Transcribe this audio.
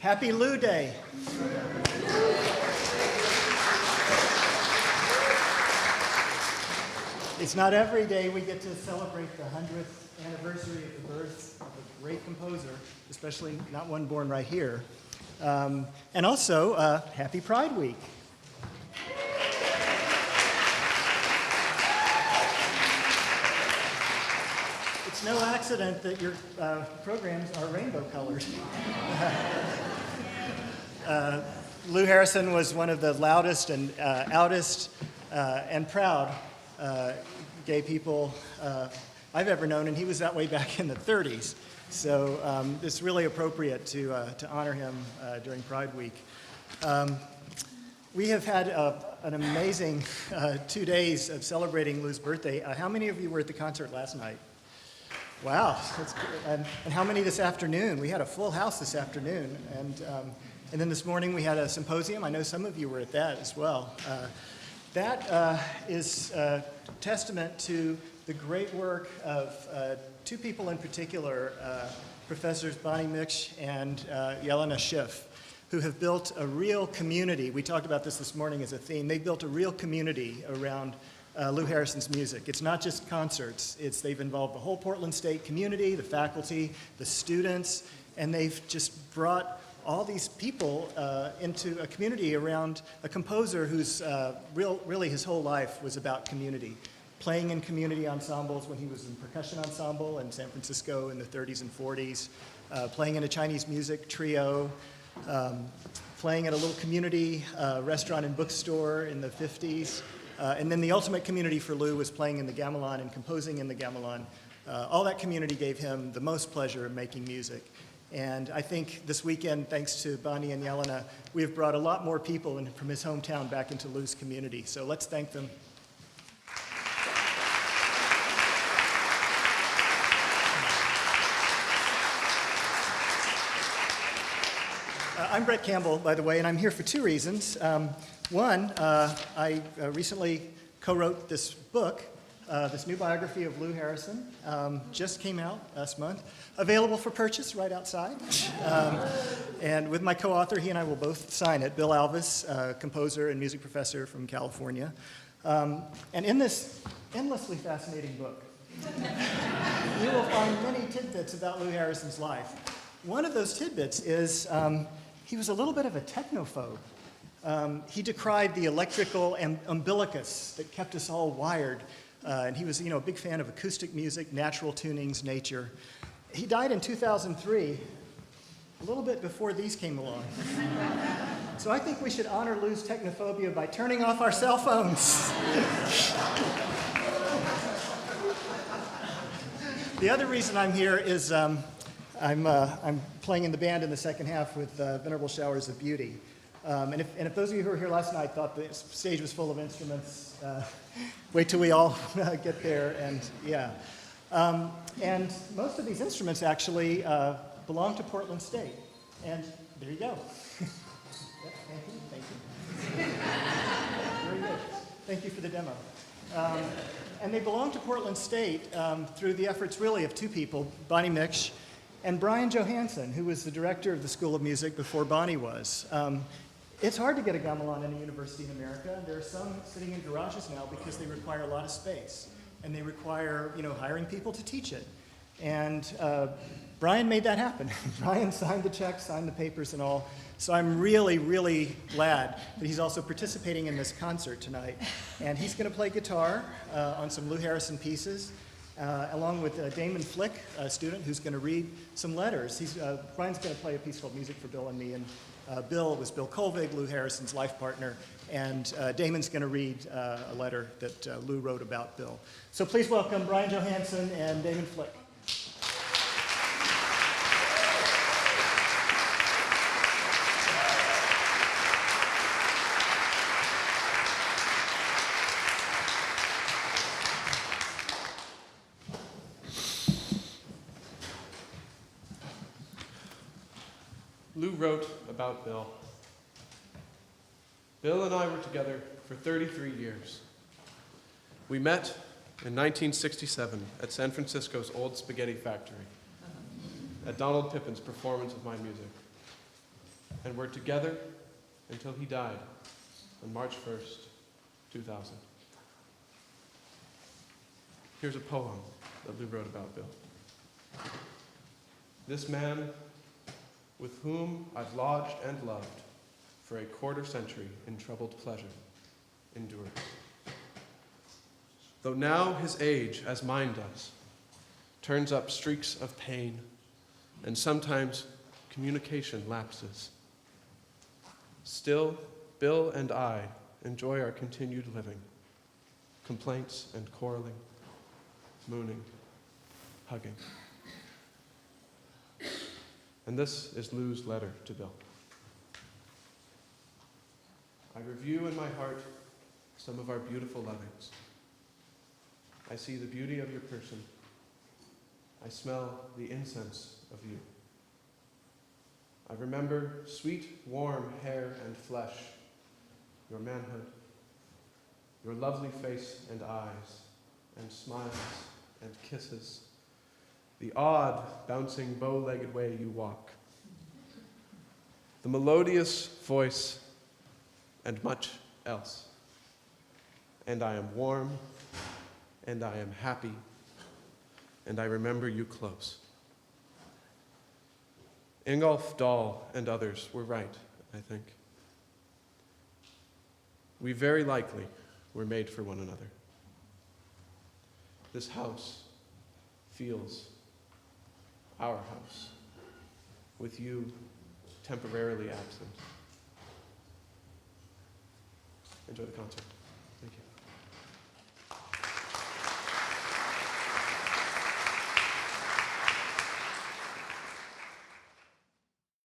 Happy Lou Day. It's not every day we get to celebrate the 100th anniversary of the birth of a great composer, especially not one born right here. And also, Happy Pride Week. It's no accident that your programs are rainbow colored. Lou Harrison was one of the loudest and outest and proud gay people I've ever known, and he was that way back in the 30s. So it's really appropriate to honor him during Pride Week. We have had an amazing 2 days of celebrating Lou's birthday. How many of you were at the concert last night? Wow, that's good. And how many this afternoon? We had a full house this afternoon, and then this morning we had a symposium. I know some of you were at that as well. That is a testament to the great work of two people in particular, Professors Bonnie Miksch and Jelena Schiff, who have built a real community. We talked about this morning as a theme. They built a real community around Lou Harrison's music. It's not just concerts. They've involved the whole Portland State community, the faculty, the students, and they've just brought all these people into a community around a composer whose really his whole life was about community. Playing in community ensembles when he was in percussion ensemble in San Francisco in the 30s and 40s, playing in a Chinese music trio, playing at a little community restaurant and bookstore in the 50s. And then the ultimate community for Lou was playing in the gamelan and composing in the gamelan. All that community gave him the most pleasure of making music. And I think this weekend, thanks to Bonnie and Jelena, we've brought a lot more people from his hometown back into Lou's community. So let's thank them. I'm Brett Campbell, by the way, and I'm here for two reasons. One, I recently co-wrote this book, this new biography of Lou Harrison, just came out last month, available for purchase right outside. And with my co-author, he and I will both sign it, Bill Alvis, composer and music professor from California. And in this endlessly fascinating book, you will find many tidbits about Lou Harrison's life. One of those tidbits is he was a little bit of a technophobe. He decried the electrical umbilicus that kept us all wired. And he was, a big fan of acoustic music, natural tunings, nature. He died in 2003, a little bit before these came along. So I think we should honor Lou's technophobia by turning off our cell phones. The other reason I'm here is I'm playing in the band in the second half with Venerable Showers of Beauty. And if those of you who were here last night thought the stage was full of instruments, wait till we all get there, and yeah. And most of these instruments actually belong to Portland State. And there you go. Yep, thank you. Very good. Thank you for the demo. And they belong to Portland State through the efforts really of two people, Bonnie Miksch and Brian Johansson, who was the director of the School of Music before Bonnie was. It's hard to get a gamelan in a university in America. There are some sitting in garages now because they require a lot of space, and they require, hiring people to teach it. And Brian made that happen. Brian signed the checks, signed the papers and all. So I'm really, really glad that he's also participating in this concert tonight. And he's going to play guitar on some Lou Harrison pieces, along with Damon Flick, a student who's going to read some letters. Brian's going to play a piece called Music for Bill and Me, and Bill was Bill Colvig, Lou Harrison's life partner, and Damon's going to read a letter that Lou wrote about Bill. So please welcome Brian Johansson and Damon Flick. Lou wrote about Bill. Bill and I were together for 33 years. We met in 1967 at San Francisco's Old Spaghetti Factory, at Donald Pippin's performance of my music. and were together until he died on March 1st, 2000. Here's a poem that Lou wrote about Bill. This man, with whom I've lodged and loved for a quarter century in troubled pleasure, endures. Though now his age, as mine does, turns up streaks of pain, and sometimes communication lapses, still, Bill and I enjoy our continued living, complaints and quarreling, mooning, hugging. And this is Lou's letter to Bill. I review in my heart some of our beautiful lovings. I see the beauty of your person. I smell the incense of you. I remember sweet, warm hair and flesh, your manhood, your lovely face and eyes, and smiles and kisses, the odd, bouncing, bow-legged way you walk, the melodious voice, and much else. And I am warm, and I am happy, and I remember you close. Ingolf Dahl and others were right, I think. We very likely were made for one another. This house feels our house, with you temporarily absent. Enjoy the concert.